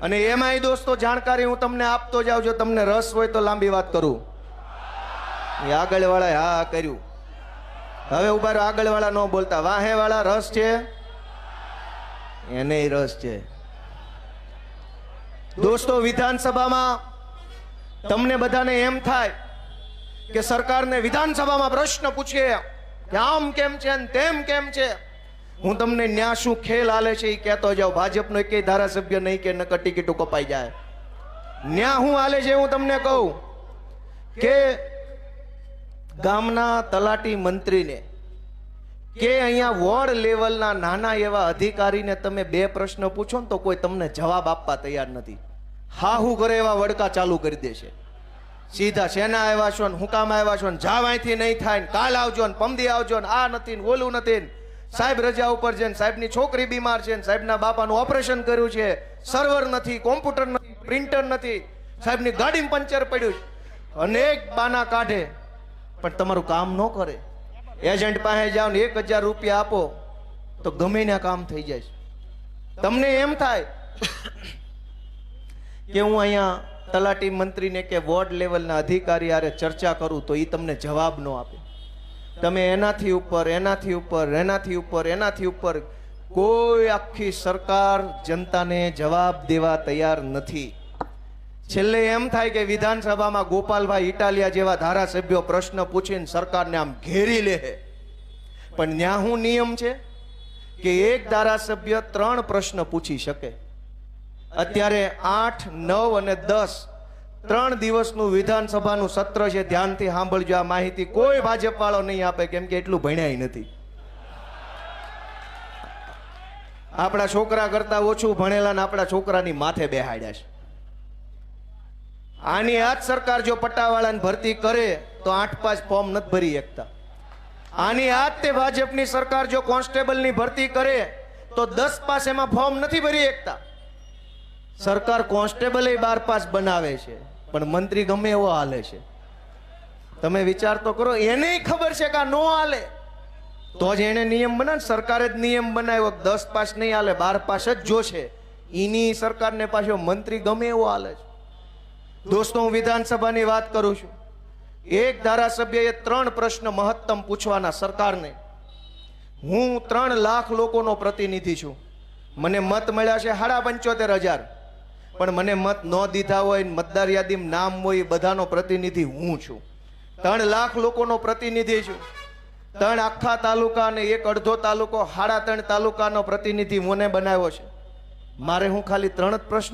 અને એમાંય દોસ્તો જાણકારી હું તમને આપતો જાઉં, જો તમને રસ હોય તો લાંબી વાત કરું. એ આગળ વાળા હા કર્યું. હવે ઉભા રહો, આગળ વાળા ન બોલતા. વાહે વાળા રસ છે, એને રસ છે. દોસ્તો વિધાનસભામાં તમને બધાને એમ થાય કે સરકારને વિધાનસભામાં પ્રશ્ન પૂછીએ કે આમ કેમ છે ને તેમ કેમ છે. હું તમને ન્યા શું ખેલ હાલે છે એ કહેતો જાઉં. ભાજપનો એક ધારાસભ્ય નહીં કે નકર ટિકિટો કપાઈ જાય. ન્યા શું હાલે છે હું તમને કહું કે ગામના તલાટી મંત્રીને કે અહીંયા વોર્ડ લેવલના નાના એવા અધિકારીને તમે બે પ્રશ્ન પૂછો ને તો કોઈ તમને જવાબ આપવા તૈયાર નથી. હાહુ કરે એવા વડકા ચાલુ કરી દેશે. સીધા શેના આવ્યા છો ને હું કામ આવ્યા છો ને જાવ અહીંથી નહીં થાય ને કાલ આવજો ને પમદી આવજો ને આ નથી ને ઓલું નથી ને સાહેબ રજા ઉપર છે ને સાહેબની છોકરી બીમાર છે ને સાહેબના બાપાનું ઓપરેશન કર્યું છે, સર્વર નથી, કોમ્પ્યુટર નથી, પ્રિન્ટર નથી, સાહેબની ગાડીમાં પંચર પડ્યું છે. અનેક બાના કાઢે પણ તમારું કામ ન કરે. એજન્ટ પાસે જાઓ ને 1000 રૂપિયા આપો તો ગમે ના કામ થઈ જાય. તમને એમ થાય કે હું અહીંયા તલાટી મંત્રીને કે વોર્ડ લેવલના અધિકારી હારે ચર્ચા કરું તો એ તમને જવાબ ન આપે. તમે એનાથી ઉપર એનાથી ઉપર એનાથી ઉપર એનાથી ઉપર કોઈ આખી સરકાર જનતાને જવાબ દેવા તૈયાર નથી. છેલ્લે એમ થાય કે વિધાનસભામાં ગોપાલભાઈ ઇટાલિયા જેવા ધારાસભ્યો પ્રશ્ન પૂછીને સરકારને આમ ઘેરી લે. પણ ન્યા શું નિયમ છે કે એક ધારાસભ્ય 3 પ્રશ્ન પૂછી શકે. અત્યારે 8, 9 અને 10 3 દિવસનું વિધાનસભાનું સત્ર છે. ધ્યાનથી સાંભળજો. આ માહિતી કોઈ ભાજપ વાળો નહીં આપે, કેમ કે એટલું ભણ્યા નથી. આપણા છોકરા કરતા ઓછું ભણેલા ને આપણા છોકરાની માથે બેહાડ્યા છે. આની આ જ સરકાર જો પટ્ટાવાળાને ભરતી કરે તો 8-5 ફોર્મ નથી ભરી શકતા. આની આ જ તે ભાજપની સરકાર જો કોન્સ્ટેબલની ભરતી કરે તો 10 પાસ એમાં ફોર્મ નથી ભરી શકતા. સરકાર કોન્સ્ટેબલ 12 પાસ બનાવે છે પણ મંત્રી ગમે એવો હાલે છે. તમે વિચાર તો કરો. એને ખબર છે કે આ નો હાલે તો જ એને નિયમ બનાવે. સરકારે જ નિયમ બનાવ્યો 10 પાસ નહીં હાલે, 12 પાસ જ જોશે. એની સરકારને પાછો મંત્રી ગમે એવો હાલે છે. દોસ્તો હું વિધાનસભાની વાત કરું છું. એક ધારાસભ્યએ 3 પ્રશ્ન મહત્તમ પૂછવાના સરકારને. હું 3 લાખ લોકોનો પ્રતિનિધિ છું. મને મત મળ્યા છે 75,000, પણ મને મત ન દીધા હોય, મતદાર યાદીમાં નામ હોય, એ બધાનો પ્રતિનિધિ હું છું. 3 લાખ લોકોનો પ્રતિનિધિ છું. 3 આખા તાલુકા અને 1 અડધો તાલુકો, 3.5 તાલુકાનો પ્રતિનિધિ મને બનાવ્યો છે. મારે હું ખાલી 3 જ પ્રશ્ન